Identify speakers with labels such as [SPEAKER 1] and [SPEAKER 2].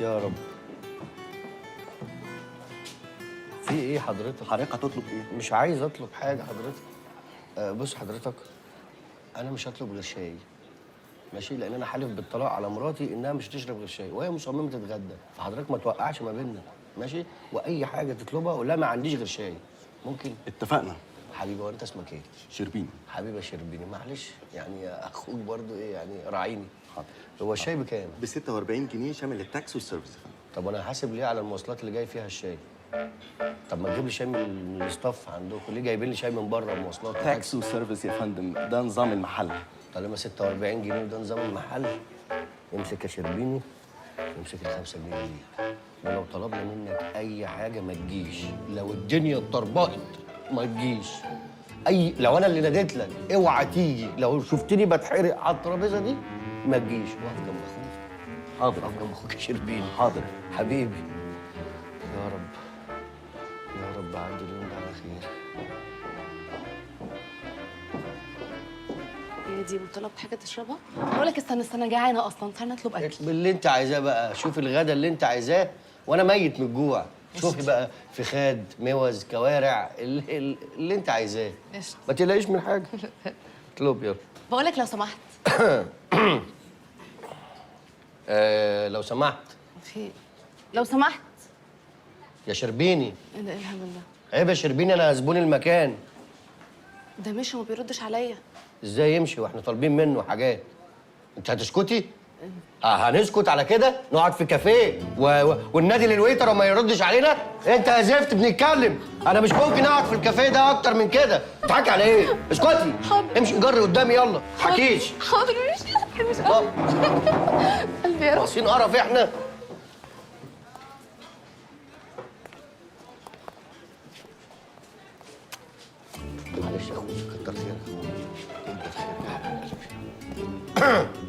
[SPEAKER 1] يا رب. في ايه حضرتك؟
[SPEAKER 2] حضرتك هتطلب ايه؟
[SPEAKER 1] مش عايز اطلب حاجه حضرتك. بص حضرتك، انا مش هطلب غير شاي. ماشي؟ لان انا حالف بالطلاق على مراتي انها مش تشرب غير شاي، وهي مصممه تتغدى، فحضرتك ما توقعش ما بيننا. ماشي؟ واي حاجه تطلبها قول لها ما عنديش غير شاي. ممكن؟
[SPEAKER 2] اتفقنا.
[SPEAKER 1] حبيبي، هو انت اسمك ايه؟
[SPEAKER 2] شربين.
[SPEAKER 1] حبيبي شربيني، معلش يعني اخوك برضو ايه يعني راعيني.
[SPEAKER 2] حاضر.
[SPEAKER 1] هو الشاي بكام؟
[SPEAKER 2] ب 46 جنيه شامل التاكس والسيرفيس يا فندم.
[SPEAKER 1] طب وانا هحاسب ليه على المواصلات اللي جاي فيها الشاي؟ طب ما تجيب لي شاي من الستاف عندكم، ليه جايبين لي شاي من بره مواصلات؟
[SPEAKER 2] تاكس وسيرفيس يا فندم، ده نظام المحل.
[SPEAKER 1] طالما 46 جنيه وده نظام المحل، امسك يا شربيني، امسك ال 5 جنيه دي. ولو طلبنا منك اي حاجه ما تجيش، لو الدنيا اتطربقت ما تجيش. لو انا اللي ناديت لك اوعى تيجي، لو شفتني بتحرق على الترابيزه دي ما تجيش. واقف جنب اخوك.
[SPEAKER 2] حاضر.
[SPEAKER 1] واقف جنب اخوك يا شربيني.
[SPEAKER 2] حاضر.
[SPEAKER 1] حبيبي. يا رب يا رب عدي اليوم ده على خير.
[SPEAKER 3] هي دي مطلب حاجه تشربها؟ بقول لك استنى جعانه اصلا، تعالى نطلب اكل.
[SPEAKER 1] باللي انت عايزاه بقى، شوف الغدا اللي انت عايزاه وانا ميت من الجوع. شوفي بقى فخاد، موز، كوارع، اللي انت عايزاه.
[SPEAKER 3] قشطة.
[SPEAKER 1] ما تقلقيش من حاجه. اطلب يلا.
[SPEAKER 3] بقول لك لو سمحت.
[SPEAKER 1] لو سمحت.
[SPEAKER 3] في لو سمحت.
[SPEAKER 1] يا شربيني.
[SPEAKER 3] ايه ده؟ ايه الهبل ده؟
[SPEAKER 1] عيب يا شربيني، انا زبون المكان.
[SPEAKER 3] ده مشي وما بيردش عليا.
[SPEAKER 1] ازاي يمشي واحنا طالبين منه حاجات؟ انت هتسكتي؟ هنسكت على كده؟ نقعد في كافيه والنادي للويتر وما يردش علينا؟ انت يا زفت بنتكلم. انا مش ممكن اقعد في الكافيه ده اكتر من كده. بتضحكي على ايه؟ اسكتي.
[SPEAKER 3] حاضر.
[SPEAKER 1] امشي جري قدامي يلا. حكيش.
[SPEAKER 3] حاضر. مش قلبي يا رب.
[SPEAKER 1] باصين قرف احنا. معلش يا اخويا، كتر خيرك. انت بخير يا حبيبي.